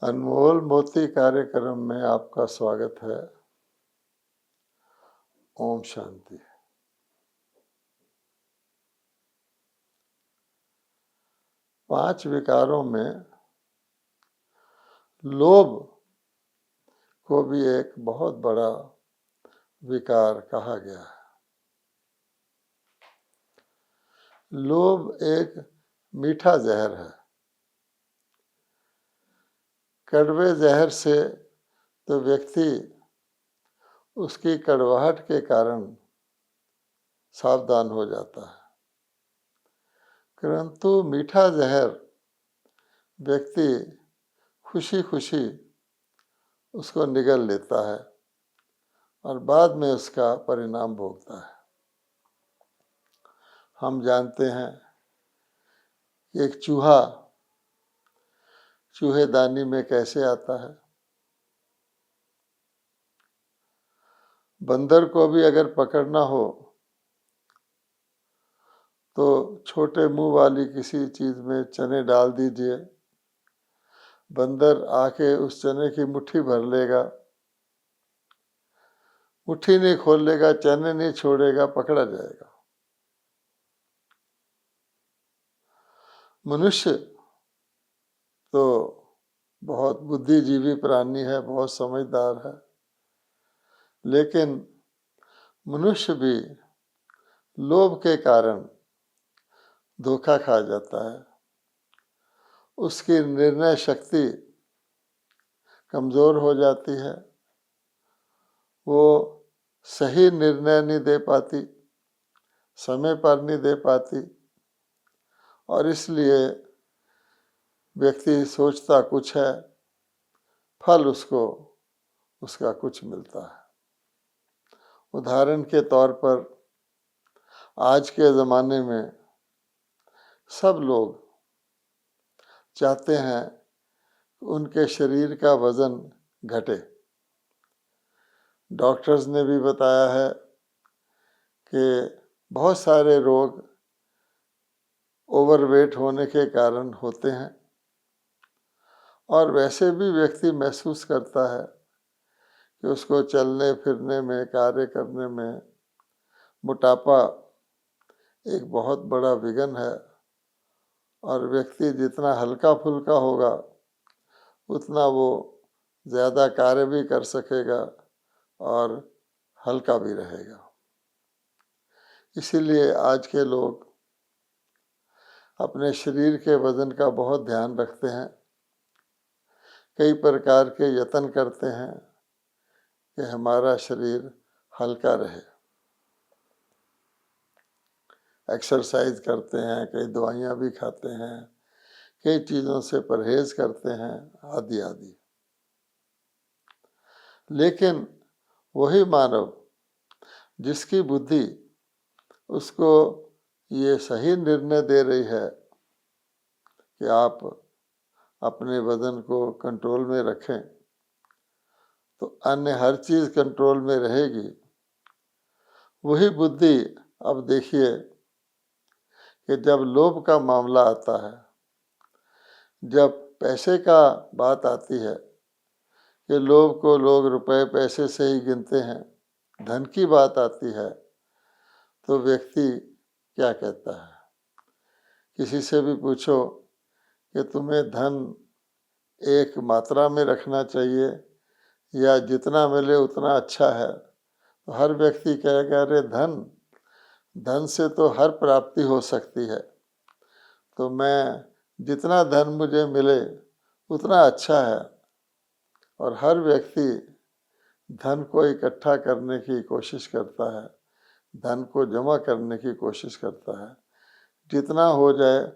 अनमोल मोती कार्यक्रम में आपका स्वागत है। ओम शांति। 5 विकारों में लोभ को भी एक बहुत बड़ा विकार कहा गया है। लोभ एक मीठा जहर है। कड़वे जहर से तो व्यक्ति उसकी कड़वाहट के कारण सावधान हो जाता है, परंतु मीठा जहर व्यक्ति खुशी खुशी उसको निगल लेता है और बाद में उसका परिणाम भोगता है। हम जानते हैं कि एक चूहा चूहेदानी में कैसे आता है। बंदर को भी अगर पकड़ना हो तो छोटे मुंह वाली किसी चीज में चने डाल दीजिए, बंदर आके उस चने की मुट्ठी भर लेगा, मुट्ठी नहीं खोल लेगा, चने नहीं छोड़ेगा, पकड़ा जाएगा। मनुष्य तो बहुत बुद्धिजीवी प्राणी है, बहुत समझदार है, लेकिन मनुष्य भी लोभ के कारण धोखा खा जाता है। उसकी निर्णय शक्ति कमजोर हो जाती है, वो सही निर्णय नहीं दे पाती, समय पर नहीं दे पाती, और इसलिए व्यक्ति सोचता कुछ है, फल उसको उसका कुछ मिलता है। उदाहरण के तौर पर आज के ज़माने में सब लोग चाहते हैं उनके शरीर का वजन घटे। डॉक्टर्स ने भी बताया है कि बहुत सारे रोग ओवरवेट होने के कारण होते हैं, और वैसे भी व्यक्ति महसूस करता है कि उसको चलने फिरने में, कार्य करने में मोटापा एक बहुत बड़ा विघ्न है, और व्यक्ति जितना हल्का फुल्का होगा उतना वो ज़्यादा कार्य भी कर सकेगा और हल्का भी रहेगा। इसीलिए आज के लोग अपने शरीर के वजन का बहुत ध्यान रखते हैं, कई प्रकार के यत्न करते हैं कि हमारा शरीर हल्का रहे। एक्सरसाइज करते हैं, कई दवाइयाँ भी खाते हैं, कई चीज़ों से परहेज करते हैं, आदि आदि। लेकिन वही मानव जिसकी बुद्धि उसको ये सही निर्णय दे रही है कि आप अपने वजन को कंट्रोल में रखें, तो अन्य हर चीज़ कंट्रोल में रहेगी। वही बुद्धि अब देखिए कि जब लोभ का मामला आता है, जब पैसे का बात आती है कि लोभ को लोग रुपए पैसे से ही गिनते हैं, धन की बात आती है तो व्यक्ति क्या कहता है? किसी से भी पूछो कि तुम्हें धन एक मात्रा में रखना चाहिए या जितना मिले उतना अच्छा है, तो हर व्यक्ति कहेगा अरे धन से तो हर प्राप्ति हो सकती है, तो मैं जितना धन मुझे मिले उतना अच्छा है। और हर व्यक्ति धन को इकट्ठा करने की कोशिश करता है, धन को जमा करने की कोशिश करता है, जितना हो जाए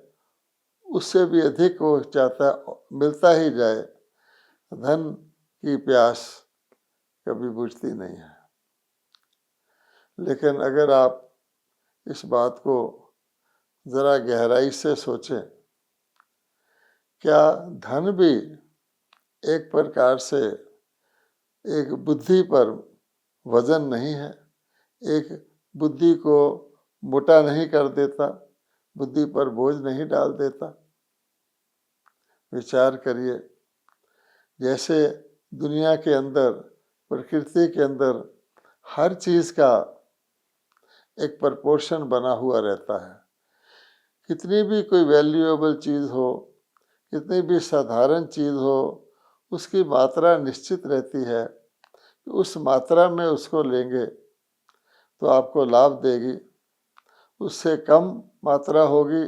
उससे भी अधिक वो चाहता है, मिलता ही जाए। धन की प्यास कभी बुझती नहीं है। लेकिन अगर आप इस बात को ज़रा गहराई से सोचें, क्या धन भी एक प्रकार से एक बुद्धि पर वजन नहीं है? एक बुद्धि को मोटा नहीं कर देता, बुद्धि पर बोझ नहीं डाल देता? विचार करिए जैसे दुनिया के अंदर, प्रकृति के अंदर हर चीज़ का एक प्रपोर्शन बना हुआ रहता है। कितनी भी कोई वैल्यूएबल चीज़ हो, कितनी भी साधारण चीज़ हो, उसकी मात्रा निश्चित रहती है कि उस मात्रा में उसको लेंगे तो आपको लाभ देगी। उससे कम मात्रा होगी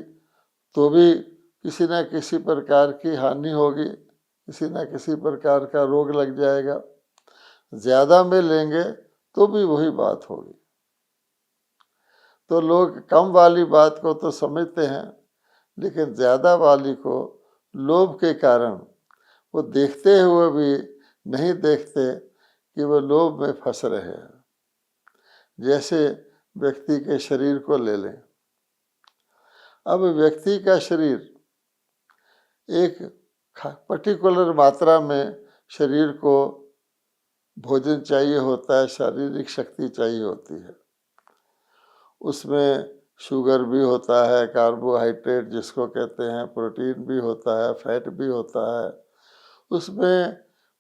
तो भी किसी न किसी प्रकार की हानि होगी, किसी न किसी प्रकार का रोग लग जाएगा। ज़्यादा में लेंगे तो भी वही बात होगी। तो लोग कम वाली बात को तो समझते हैं, लेकिन ज़्यादा वाली को लोभ के कारण वो देखते हुए भी नहीं देखते कि वो लोभ में फंस रहे हैं। जैसे व्यक्ति के शरीर को ले लें। अब व्यक्ति का शरीर एक पर्टिकुलर मात्रा में शरीर को भोजन चाहिए होता है, शारीरिक शक्ति चाहिए होती है। उसमें शुगर भी होता है, कार्बोहाइड्रेट जिसको कहते हैं, प्रोटीन भी होता है, फैट भी होता है, उसमें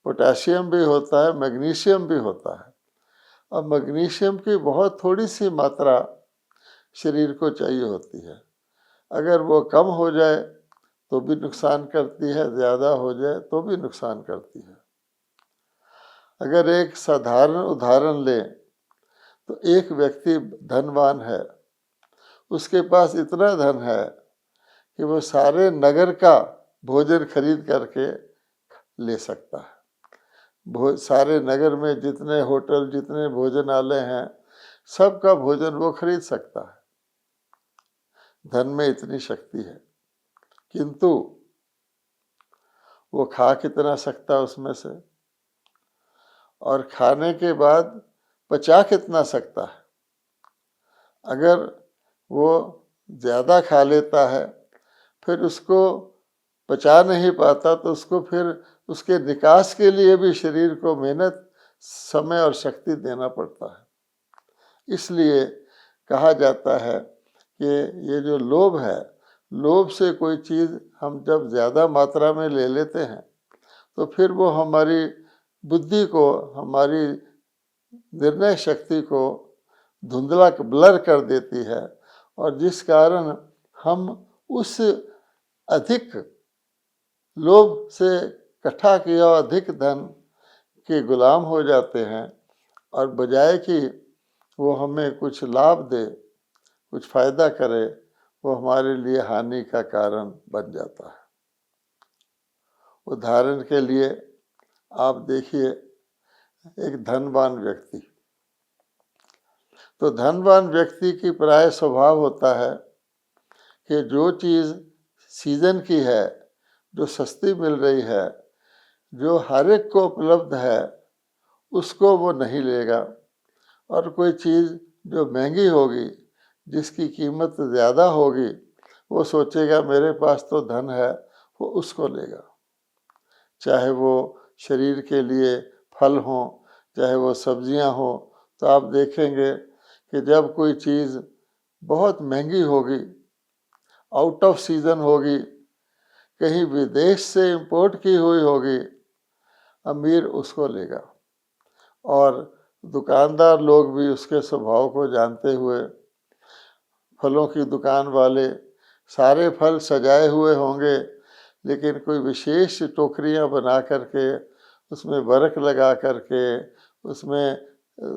पोटेशियम भी होता है, मैग्नीशियम भी होता है। अब मैग्नीशियम की बहुत थोड़ी सी मात्रा शरीर को चाहिए होती है। अगर वो कम हो जाए तो भी नुकसान करती है, ज़्यादा हो जाए तो भी नुकसान करती है। अगर एक साधारण उदाहरण लें तो एक व्यक्ति धनवान है, उसके पास इतना धन है कि वो सारे नगर का भोजन खरीद करके ले सकता है। सारे नगर में जितने होटल, जितने भोजनालय हैं, सबका भोजन वो खरीद सकता है। धन में इतनी शक्ति है, किंतु वो खा कितना सकता उसमें से, और खाने के बाद पचा कितना सकता है। अगर वो ज़्यादा खा लेता है, फिर उसको पचा नहीं पाता, तो उसको फिर उसके निकास के लिए भी शरीर को मेहनत, समय और शक्ति देना पड़ता है। इसलिए कहा जाता है कि ये जो लोभ है, लोभ से कोई चीज़ हम जब ज़्यादा मात्रा में ले लेते हैं तो फिर वो हमारी बुद्धि को, हमारी निर्णय शक्ति को धुंधला ब्लर कर देती है, और जिस कारण हम उस अधिक लोभ से इकट्ठा किया अधिक धन के गुलाम हो जाते हैं, और बजाय कि वो हमें कुछ लाभ दे, कुछ फायदा करे, वो हमारे लिए हानि का कारण बन जाता है। उदाहरण के लिए आप देखिए एक धनवान व्यक्ति, तो धनवान व्यक्ति की प्राय स्वभाव होता है कि जो चीज़ सीजन की है, जो सस्ती मिल रही है, जो हर एक को उपलब्ध है, उसको वो नहीं लेगा, और कोई चीज़ जो महंगी होगी, जिसकी कीमत ज़्यादा होगी, वो सोचेगा मेरे पास तो धन है, वो उसको लेगा। चाहे वो शरीर के लिए फल हों, चाहे वो सब्जियां हों, तो आप देखेंगे कि जब कोई चीज़ बहुत महंगी होगी, आउट ऑफ सीजन होगी, कहीं विदेश से इंपोर्ट की हुई होगी, अमीर उसको लेगा। और दुकानदार लोग भी उसके स्वभाव को जानते हुए, फलों की दुकान वाले सारे फल सजाए हुए होंगे, लेकिन कोई विशेष टोकरियां बना करके, उसमें वर्क लगा करके, उसमें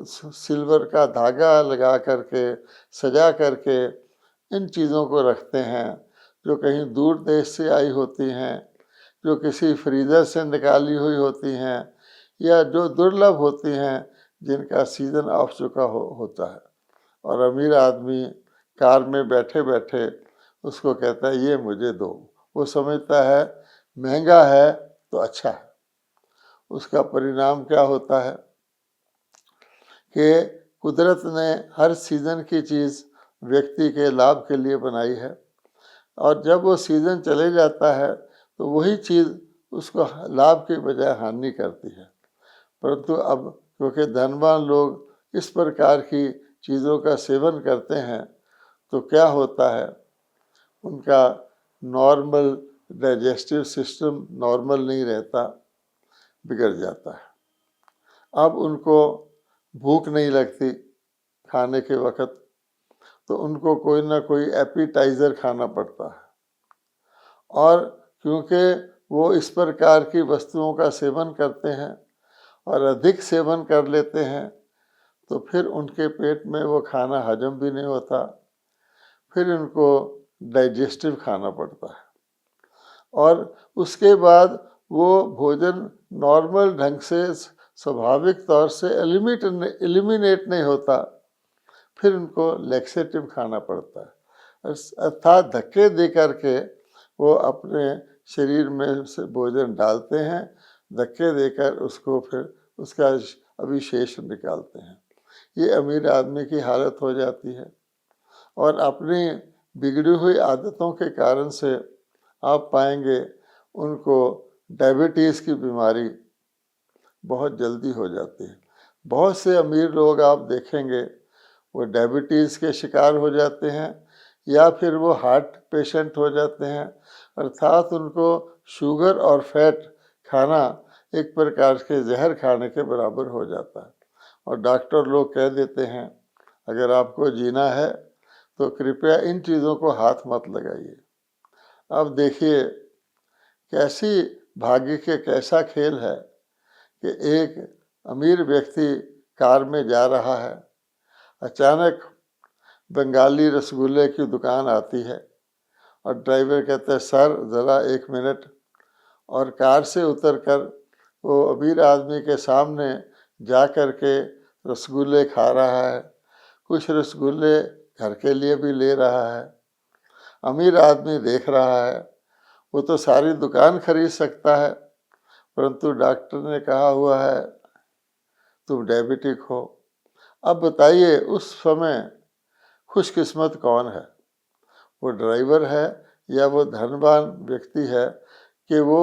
सिल्वर का धागा लगा करके, सजा करके इन चीज़ों को रखते हैं, जो कहीं दूर देश से आई होती हैं, जो किसी फ्रीज़र से निकाली हुई होती हैं, या जो दुर्लभ होती हैं, जिनका सीज़न ऑफ चुका होता है। और अमीर आदमी कार में बैठे बैठे उसको कहता है ये मुझे दो। वो समझता है महंगा है तो अच्छा है। उसका परिणाम क्या होता है कि कुदरत ने हर सीज़न की चीज़ व्यक्ति के लाभ के लिए बनाई है, और जब वो सीज़न चले जाता है तो वही चीज़ उसको लाभ के बजाय हानि करती है। परंतु अब क्योंकि धनवान लोग इस प्रकार की चीज़ों का सेवन करते हैं, तो क्या होता है, उनका नॉर्मल डाइजेस्टिव सिस्टम नॉर्मल नहीं रहता, बिगड़ जाता है। अब उनको भूख नहीं लगती खाने के वक्त, तो उनको कोई ना कोई एपिटाइज़र खाना पड़ता है, और क्योंकि वो इस प्रकार की वस्तुओं का सेवन करते हैं और अधिक सेवन कर लेते हैं, तो फिर उनके पेट में वो खाना हजम भी नहीं होता, फिर उनको डाइजेस्टिव खाना पड़ता है, और उसके बाद वो भोजन नॉर्मल ढंग से स्वाभाविक तौर से एलिमिनेट नहीं होता, फिर उनको लैक्सेटिव खाना पड़ता है, अर्थात धक्के दे करके वो अपने शरीर में से भोजन डालते हैं, धक्के देकर उसको फिर उसका अविशेष निकालते हैं। ये अमीर आदमी की हालत हो जाती है, और अपनी बिगड़ी हुई आदतों के कारण से आप पाएंगे उनको डायबिटीज़ की बीमारी बहुत जल्दी हो जाती है। बहुत से अमीर लोग आप देखेंगे वो डायबिटीज़ के शिकार हो जाते हैं, या फिर वो हार्ट पेशेंट हो जाते हैं, अर्थात उनको शुगर और फैट खाना एक प्रकार के जहर खाने के बराबर हो जाता है, और डॉक्टर लोग कह देते हैं अगर आपको जीना है तो कृपया इन चीज़ों को हाथ मत लगाइए। अब देखिए कैसी भाग्य के कैसा खेल है कि एक अमीर व्यक्ति कार में जा रहा है, अचानक बंगाली रसगुल्ले की दुकान आती है, और ड्राइवर कहता है सर ज़रा 1 मिनट, और कार से उतरकर वो अमीर आदमी के सामने जा कर के रसगुल्ले खा रहा है, कुछ रसगुल्ले घर के लिए भी ले रहा है। अमीर आदमी देख रहा है, वो तो सारी दुकान खरीद सकता है, परंतु डॉक्टर ने कहा हुआ है तुम डायबिटिक हो। अब बताइए उस समय खुशकिस्मत कौन है, वो ड्राइवर है या वो धनवान व्यक्ति है कि वो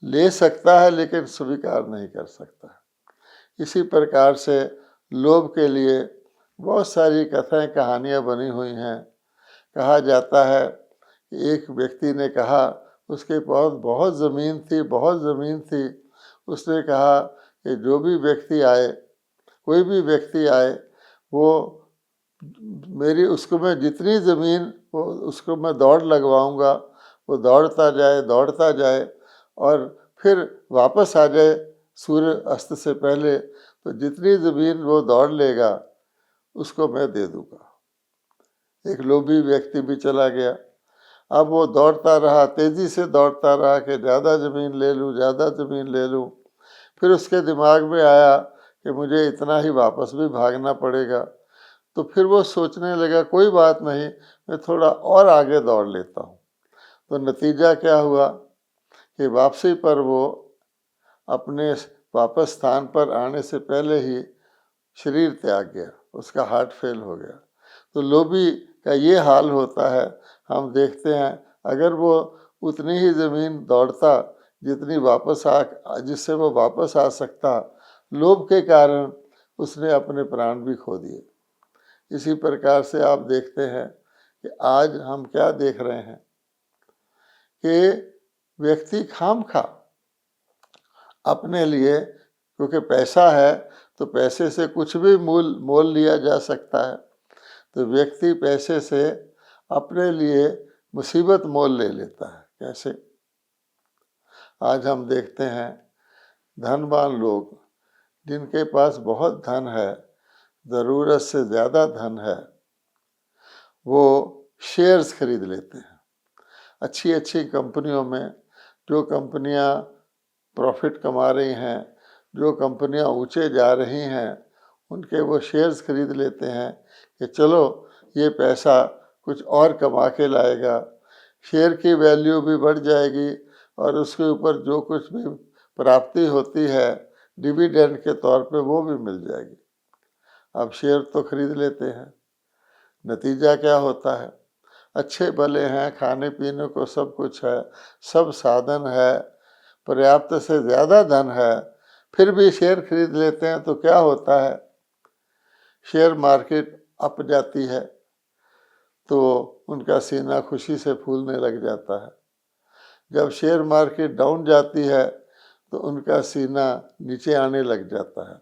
ले सकता है लेकिन स्वीकार नहीं कर सकता। इसी प्रकार से लोभ के लिए बहुत सारी कथाएं कहानियां बनी हुई हैं। कहा जाता है कि एक व्यक्ति ने कहा, उसके पास बहुत ज़मीन थी, उसने कहा कि जो भी व्यक्ति आए, कोई भी व्यक्ति आए, वो मेरी उसको मैं जितनी ज़मीन वो उसको मैं दौड़ लगवाऊंगा, वो दौड़ता जाए और फिर वापस आ जाए सूर्य अस्त से पहले, तो जितनी ज़मीन वो दौड़ लेगा उसको मैं दे दूंगा। एक लोभी व्यक्ति भी चला गया। अब वो दौड़ता रहा, तेज़ी से दौड़ता रहा कि ज़्यादा ज़मीन ले लूँ, ज़्यादा ज़मीन ले लूँ। फिर उसके दिमाग में आया कि मुझे इतना ही वापस भी भागना पड़ेगा, तो फिर वो सोचने लगा कोई बात नहीं, मैं थोड़ा और आगे दौड़ लेता हूँ। तो नतीजा क्या हुआ कि वापसी पर वो अपने वापस स्थान पर आने से पहले ही शरीर त्याग गया, उसका हार्ट फेल हो गया। तो लोभी का ये हाल होता है। हम देखते हैं अगर वो उतनी ही ज़मीन दौड़ता जिससे वो वापस आ सकता, लोभ के कारण उसने अपने प्राण भी खो दिए। इसी प्रकार से आप देखते हैं कि आज हम क्या देख रहे हैं कि व्यक्ति खामखा अपने लिए, क्योंकि पैसा है तो पैसे से कुछ भी मोल लिया जा सकता है, तो व्यक्ति पैसे से अपने लिए मुसीबत मोल ले लेता है। कैसे? आज हम देखते हैं धनवान लोग जिनके पास बहुत धन है, ज़रूरत से ज़्यादा धन है, वो शेयर्स खरीद लेते हैं अच्छी अच्छी कंपनियों में। जो कंपनियां प्रॉफिट कमा रही हैं, जो कंपनियां ऊंचे जा रही हैं, उनके वो शेयर्स खरीद लेते हैं कि चलो ये पैसा कुछ और कमा के लाएगा, शेयर की वैल्यू भी बढ़ जाएगी और उसके ऊपर जो कुछ भी प्राप्ति होती है डिविडेंड के तौर पे वो भी मिल जाएगी। अब शेयर तो खरीद लेते हैं, नतीजा क्या होता है? अच्छे भले हैं, खाने पीने को सब कुछ है, सब साधन है, पर्याप्त से ज़्यादा धन है, फिर भी शेयर खरीद लेते हैं तो क्या होता है? शेयर मार्केट अप जाती है तो उनका सीना खुशी से फूलने लग जाता है। जब शेयर मार्केट डाउन जाती है तो उनका सीना नीचे आने लग जाता है।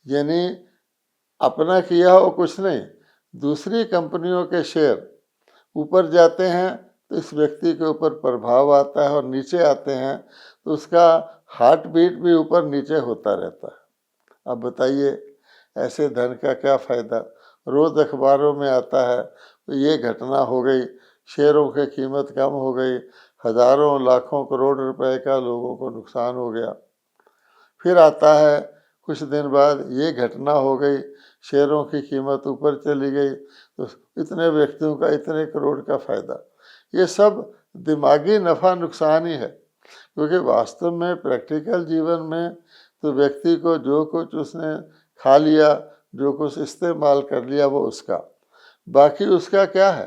यानी अपना किया हो कुछ नहीं, दूसरी कंपनियों के शेयर ऊपर जाते हैं तो इस व्यक्ति के ऊपर प्रभाव आता है, और नीचे आते हैं तो उसका हार्ट बीट भी ऊपर नीचे होता रहता है। अब बताइए, ऐसे धन का क्या फ़ायदा? रोज़ अखबारों में आता है तो ये घटना हो गई, शेयरों की कीमत कम हो गई, हज़ारों लाखों करोड़ रुपए का लोगों को नुकसान हो गया। फिर आता है कुछ दिन बाद, ये घटना हो गई, शेयरों की कीमत ऊपर चली गई, तो इतने व्यक्तियों का इतने करोड़ का फ़ायदा। ये सब दिमागी नफ़ा नुकसान ही है, क्योंकि वास्तव में प्रैक्टिकल जीवन में तो व्यक्ति को जो कुछ उसने खा लिया, जो कुछ इस्तेमाल कर लिया, वो उसका, बाकी उसका क्या है?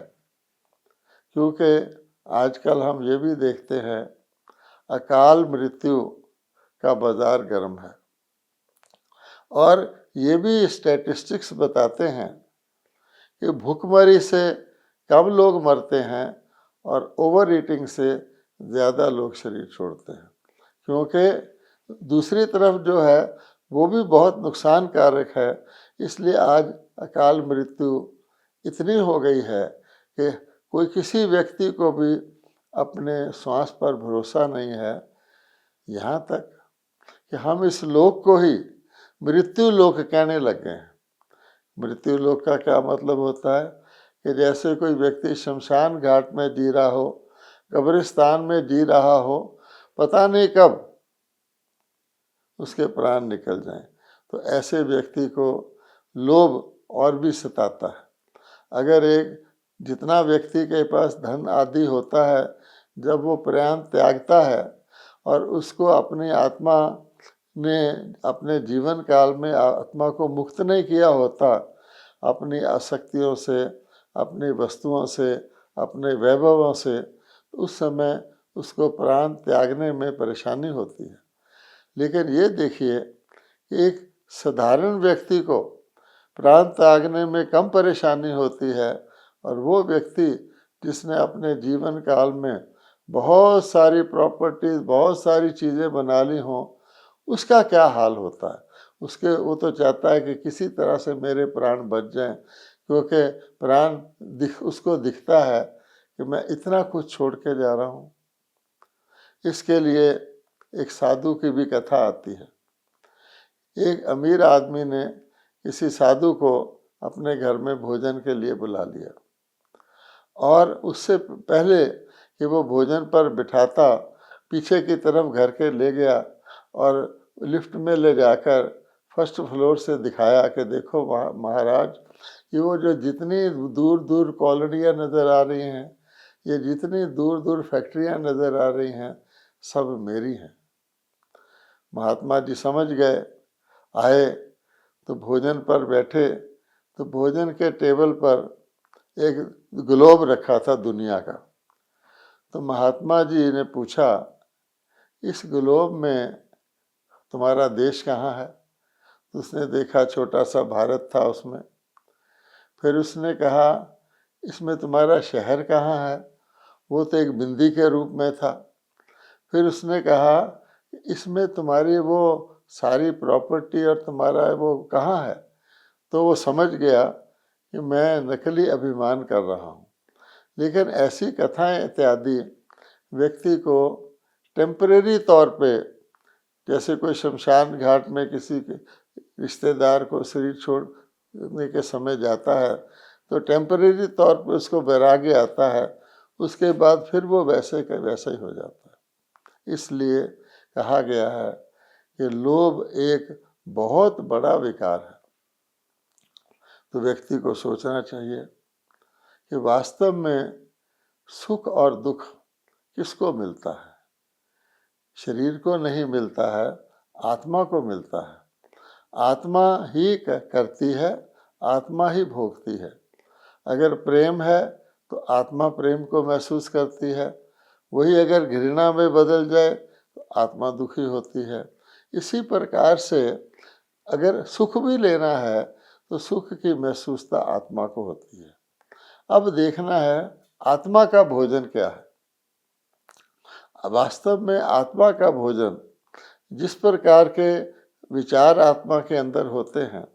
क्योंकि आजकल हम ये भी देखते हैं, अकाल मृत्यु का बाज़ार गर्म है, और ये भी स्टैटिस्टिक्स बताते हैं कि भूखमरी से कम लोग मरते हैं और ओवर ईटिंग से ज़्यादा लोग शरीर छोड़ते हैं। क्योंकि दूसरी तरफ जो है वो भी बहुत नुकसानकारक है, इसलिए आज अकाल मृत्यु इतनी हो गई है कि कोई किसी व्यक्ति को भी अपने श्वास पर भरोसा नहीं है। यहाँ तक कि हम इस लोक को ही मृत्यु लोक कहने लगे हैं। मृत्यु लोक का क्या मतलब होता है कि जैसे कोई व्यक्ति शमशान घाट में जी रहा हो, कब्रिस्तान में जी रहा हो, पता नहीं कब उसके प्राण निकल जाएं, तो ऐसे व्यक्ति को लोभ और भी सताता है। अगर एक जितना व्यक्ति के पास धन आदि होता है, जब वो प्राण त्यागता है और उसको अपनी आत्मा ने अपने जीवन काल में आत्मा को मुक्त नहीं किया होता, अपनी आसक्तियों से, अपनी वस्तुओं से, अपने वैभवों से, तो उस समय उसको प्राण त्यागने में परेशानी होती है। लेकिन ये देखिए, एक साधारण व्यक्ति को प्राण त्यागने में कम परेशानी होती है, और वो व्यक्ति जिसने अपने जीवन काल में बहुत सारी प्रॉपर्टीज, बहुत सारी चीज़ें बना ली हों, उसका क्या हाल होता है? वो तो चाहता है कि किसी तरह से मेरे प्राण बच जाएं, क्योंकि प्राण उसको दिखता है कि मैं इतना कुछ छोड़ के जा रहा हूँ। इसके लिए एक साधु की भी कथा आती है। एक अमीर आदमी ने किसी साधु को अपने घर में भोजन के लिए बुला लिया, और उससे पहले कि वो भोजन पर बिठाता, पीछे की तरफ घर के ले गया और लिफ्ट में ले जाकर फर्स्ट फ्लोर से दिखाया कि देखो महाराज, ये वो जो जितनी दूर दूर कॉलोनियाँ नज़र आ रही हैं, ये जितनी दूर दूर फैक्ट्रियाँ नज़र आ रही हैं, सब मेरी हैं। महात्मा जी समझ गए, आए तो भोजन पर बैठे, तो भोजन के टेबल पर एक ग्लोब रखा था दुनिया का। तो महात्मा जी ने पूछा, इस ग्लोब में तुम्हारा देश कहाँ है? तो उसने देखा छोटा सा भारत था उसमें। फिर उसने कहा, इसमें तुम्हारा शहर कहाँ है? वो तो एक बिंदी के रूप में था। फिर उसने कहा, इसमें तुम्हारी वो सारी प्रॉपर्टी और तुम्हारा वो कहाँ है? तो वो समझ गया कि मैं नकली अभिमान कर रहा हूँ। लेकिन ऐसी कथाएं इत्यादि व्यक्ति को टेम्परेरी तौर पे, जैसे कोई शमशान घाट में किसी के रिश्तेदार को शरीर छोड़ने के समय जाता है, तो टेम्परेरी तौर पे उसको वैराग्य आता है, उसके बाद फिर वो वैसे का वैसा ही हो जाता है। इसलिए कहा गया है कि लोभ एक बहुत बड़ा विकार है। तो व्यक्ति को सोचना चाहिए कि वास्तव में सुख और दुख किसको मिलता है? शरीर को नहीं मिलता है, आत्मा को मिलता है। आत्मा ही करती है, आत्मा ही भोगती है। अगर प्रेम है तो आत्मा प्रेम को महसूस करती है, वही अगर घृणा में बदल जाए तो आत्मा दुखी होती है। इसी प्रकार से अगर सुख भी लेना है तो सुख की महसूसता आत्मा को होती है। अब देखना है आत्मा का भोजन क्या है। वास्तव में आत्मा का भोजन जिस प्रकार के विचार आत्मा के अंदर होते हैं,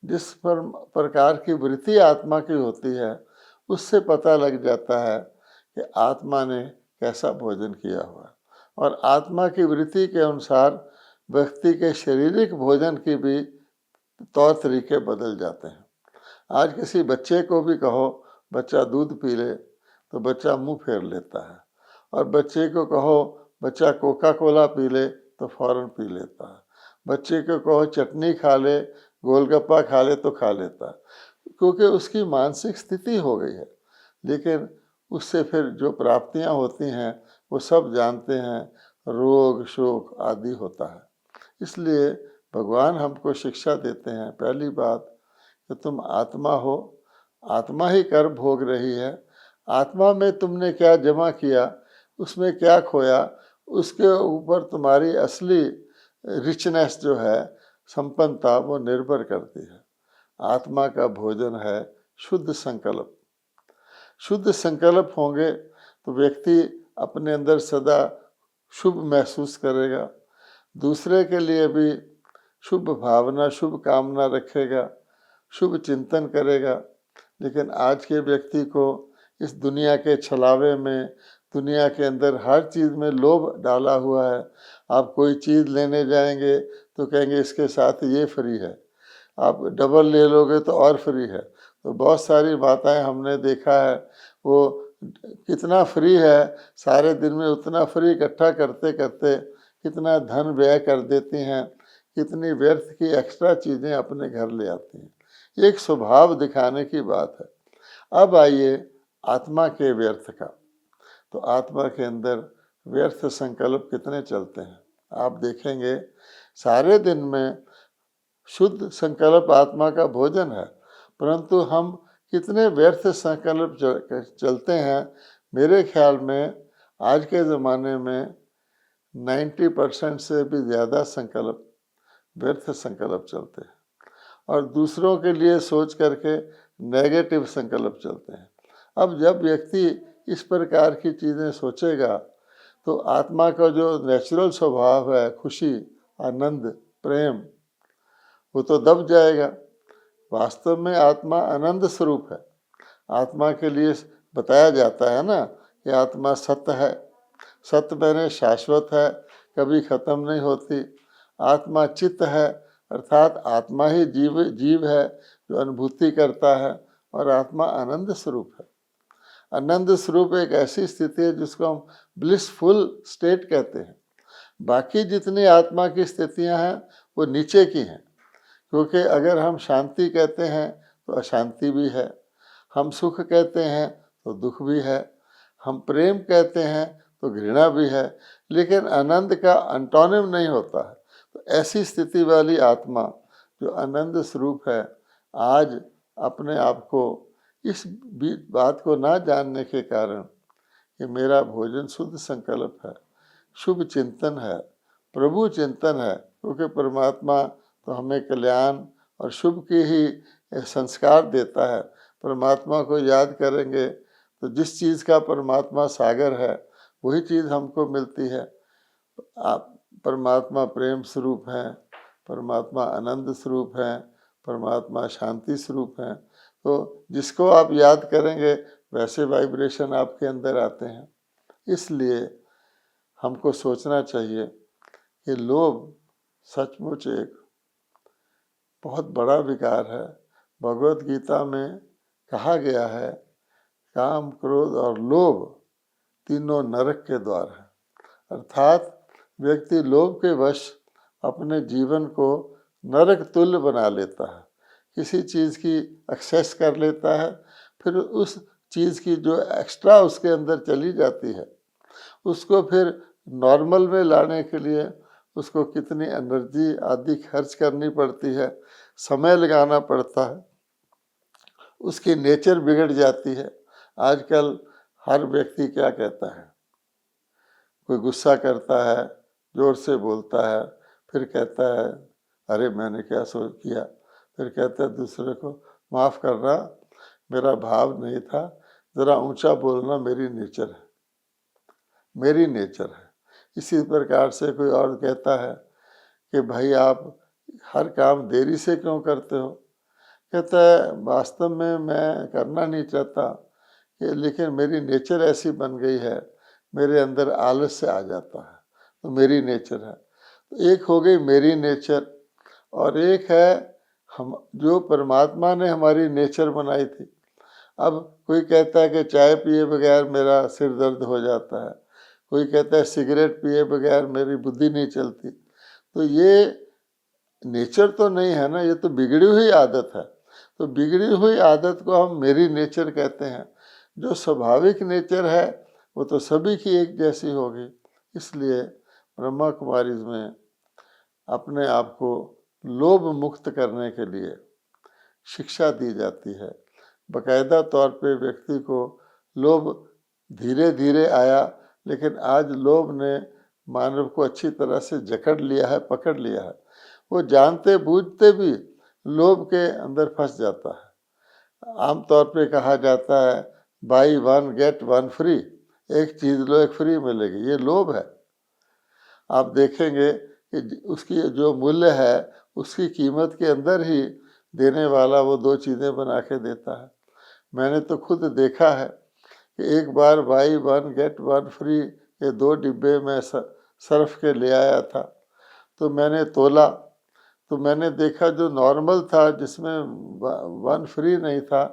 जिस प्रकार की वृत्ति आत्मा की होती है, उससे पता लग जाता है कि आत्मा ने कैसा भोजन किया हुआ। और आत्मा की वृत्ति के अनुसार व्यक्ति के शारीरिक भोजन की भी तौर तरीके बदल जाते हैं। आज किसी बच्चे को भी कहो बच्चा दूध पी ले तो बच्चा मुंह फेर लेता है, और बच्चे को कहो बच्चा कोका कोला पी ले तो फौरन पी लेता है। बच्चे को कहो चटनी खा ले, गोलगप्पा खा ले तो खा लेता है, क्योंकि उसकी मानसिक स्थिति हो गई है। लेकिन उससे फिर जो प्राप्तियां होती हैं वो सब जानते हैं, रोग शोक आदि होता है। इसलिए भगवान हमको शिक्षा देते हैं, पहली बात कि तुम आत्मा हो, आत्मा ही कर्म भोग रही है। आत्मा में तुमने क्या जमा किया, उसमें क्या खोया, उसके ऊपर तुम्हारी असली रिचनेस जो है, संपन्नता, वो निर्भर करती है। आत्मा का भोजन है शुद्ध संकल्प। शुद्ध संकल्प होंगे तो व्यक्ति अपने अंदर सदा शुभ महसूस करेगा, दूसरे के लिए भी शुभ भावना शुभ कामना रखेगा, शुभ चिंतन करेगा। लेकिन आज के व्यक्ति को इस दुनिया के छलावे में, दुनिया के अंदर हर चीज़ में लोभ डाला हुआ है। आप कोई चीज़ लेने जाएंगे तो कहेंगे इसके साथ ये फ्री है, आप डबल ले लोगे तो और फ्री है। तो बहुत सारी बातें हमने देखा है, वो कितना फ्री है, सारे दिन में उतना फ्री इकट्ठा करते करते कितना धन व्यय कर देती हैं, कितनी व्यर्थ की एक्स्ट्रा चीज़ें अपने घर ले आती हैं। एक स्वभाव दिखाने की बात है। अब आइए आत्मा के व्यर्थ का। तो आत्मा के अंदर व्यर्थ संकल्प कितने चलते हैं आप देखेंगे। सारे दिन में शुद्ध संकल्प आत्मा का भोजन है, परंतु हम कितने व्यर्थ संकल्प चलते हैं। मेरे ख्याल में आज के ज़माने में 90% से भी ज़्यादा संकल्प व्यर्थ संकल्प चलते हैं, और दूसरों के लिए सोच करके नेगेटिव संकल्प चलते हैं। अब जब व्यक्ति इस प्रकार की चीज़ें सोचेगा तो आत्मा का जो नेचुरल स्वभाव है, खुशी, आनंद, प्रेम, वो तो दब जाएगा। वास्तव में आत्मा आनंद स्वरूप है। आत्मा के लिए बताया जाता है ना कि आत्मा सत्य है। सत्य मैंने शाश्वत है, कभी ख़त्म नहीं होती। आत्मा चित्त है, अर्थात आत्मा ही जीव है जो अनुभूति करता है, और आत्मा आनंद स्वरूप है। आनंद स्वरूप एक ऐसी स्थिति है जिसको हम ब्लिसफुल स्टेट कहते हैं। बाकी जितनी आत्मा की स्थितियां हैं वो नीचे की हैं, क्योंकि अगर हम शांति कहते हैं तो अशांति भी है, हम सुख कहते हैं तो दुख भी है, हम प्रेम कहते हैं तो घृणा भी है, लेकिन आनंद का अंटोनिम नहीं होता है। तो ऐसी स्थिति वाली आत्मा जो आनंद स्वरूप है, आज अपने आप को इस बात को ना जानने के कारण कि मेरा भोजन शुद्ध संकल्प है, शुभ चिंतन है, प्रभु चिंतन है, क्योंकि परमात्मा तो हमें कल्याण और शुभ की ही संस्कार देता है। परमात्मा को याद करेंगे तो जिस चीज़ का परमात्मा सागर है वही चीज़ हमको मिलती है। आप परमात्मा प्रेम स्वरूप हैं, परमात्मा आनंद स्वरूप हैं, परमात्मा शांति स्वरूप हैं। तो जिसको आप याद करेंगे वैसे वाइब्रेशन आपके अंदर आते हैं। इसलिए हमको सोचना चाहिए कि लोभ सचमुच एक बहुत बड़ा विकार है। भगवत गीता में कहा गया है काम, क्रोध और लोभ तीनों नरक के द्वार हैं। अर्थात व्यक्ति लोभ के वश अपने जीवन को नरक तुल्य बना लेता है। किसी चीज़ की एक्सेस कर लेता है, फिर उस चीज़ की जो एक्स्ट्रा उसके अंदर चली जाती है उसको फिर नॉर्मल में लाने के लिए उसको कितनी एनर्जी आदि खर्च करनी पड़ती है, समय लगाना पड़ता है, उसकी नेचर बिगड़ जाती है। आजकल हर व्यक्ति क्या कहता है, कोई गुस्सा करता है, ज़ोर से बोलता है, फिर कहता है अरे मैंने क्या सोच किया, फिर कहता है दूसरे को माफ़ करना, मेरा भाव नहीं था, ज़रा ऊंचा बोलना मेरी नेचर है, मेरी नेचर है। इसी प्रकार से कोई और कहता है कि भाई आप हर काम देरी से क्यों करते हो? कहता है वास्तव में मैं करना नहीं चाहता कि, लेकिन मेरी नेचर ऐसी बन गई है, मेरे अंदर आलस से आ जाता है, तो मेरी नेचर है। तो एक हो गई मेरी नेचर, और एक है हम जो परमात्मा ने हमारी नेचर बनाई थी। अब कोई कहता है कि चाय पिए बगैर मेरा सिर दर्द हो जाता है, कोई कहता है सिगरेट पिए बगैर मेरी बुद्धि नहीं चलती। तो ये नेचर तो नहीं है ना, ये तो बिगड़ी हुई आदत है। तो बिगड़ी हुई आदत को हम मेरी नेचर कहते हैं। जो स्वाभाविक नेचर है वो तो सभी की एक जैसी होगी। इसलिए ब्रह्मा कुमारीज में अपने आप को लोभ मुक्त करने के लिए शिक्षा दी जाती है। बाकायदा तौर पे व्यक्ति को लोभ धीरे धीरे आया, लेकिन आज लोभ ने मानव को अच्छी तरह से जकड़ लिया है, पकड़ लिया है। वो जानते बूझते भी लोभ के अंदर फंस जाता है। आमतौर पे कहा जाता है by one get one free, एक चीज लो एक फ्री मिलेगी, ये लोभ है। आप देखेंगे कि उसकी जो मूल्य है उसकी कीमत के अंदर ही देने वाला वो दो चीज़ें बना के देता है। मैंने तो खुद देखा है कि एक बार buy one get one free के 2 डिब्बे में सर्फ के ले आया था। तो मैंने तोला, तो मैंने देखा जो नॉर्मल था जिसमें 1 फ्री नहीं था,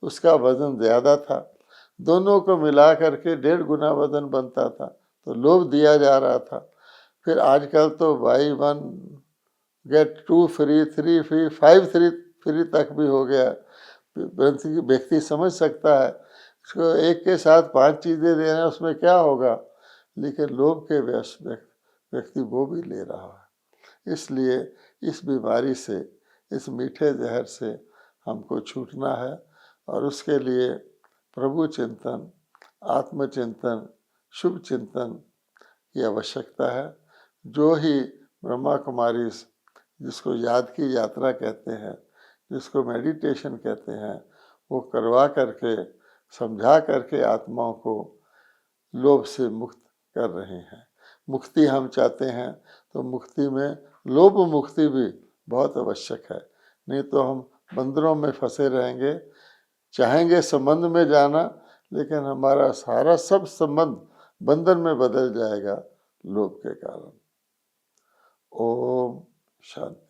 उसका वज़न ज़्यादा था। दोनों को मिला करके 1.5 गुना वज़न बनता था, तो लोभ दिया जा रहा था। फिर आजकल तो by one gate 2 free, 3 free, 5 free तक भी हो गया। व्यक्ति समझ सकता है इसको एक के साथ 5 चीज़ें दे रहे हैं, उसमें क्या होगा, लेकिन लोभ के व्यक्ति वो भी ले रहा है। इसलिए इस बीमारी से, इस मीठे जहर से हमको छूटना है, और उसके लिए प्रभु चिंतन, आत्मचिंतन, शुभ चिंतन की आवश्यकता है। जो ही ब्रह्मा कुमारी जिसको याद की यात्रा कहते हैं, जिसको मेडिटेशन कहते हैं, वो करवा करके, समझा करके आत्माओं को लोभ से मुक्त कर रहे हैं। मुक्ति हम चाहते हैं तो मुक्ति में लोभ मुक्ति भी बहुत आवश्यक है, नहीं तो हम बंधनों में फंसे रहेंगे। चाहेंगे संबंध में जाना, लेकिन हमारा सारा सब संबंध बंधन में बदल जाएगा लोभ के कारण। ओम शांति।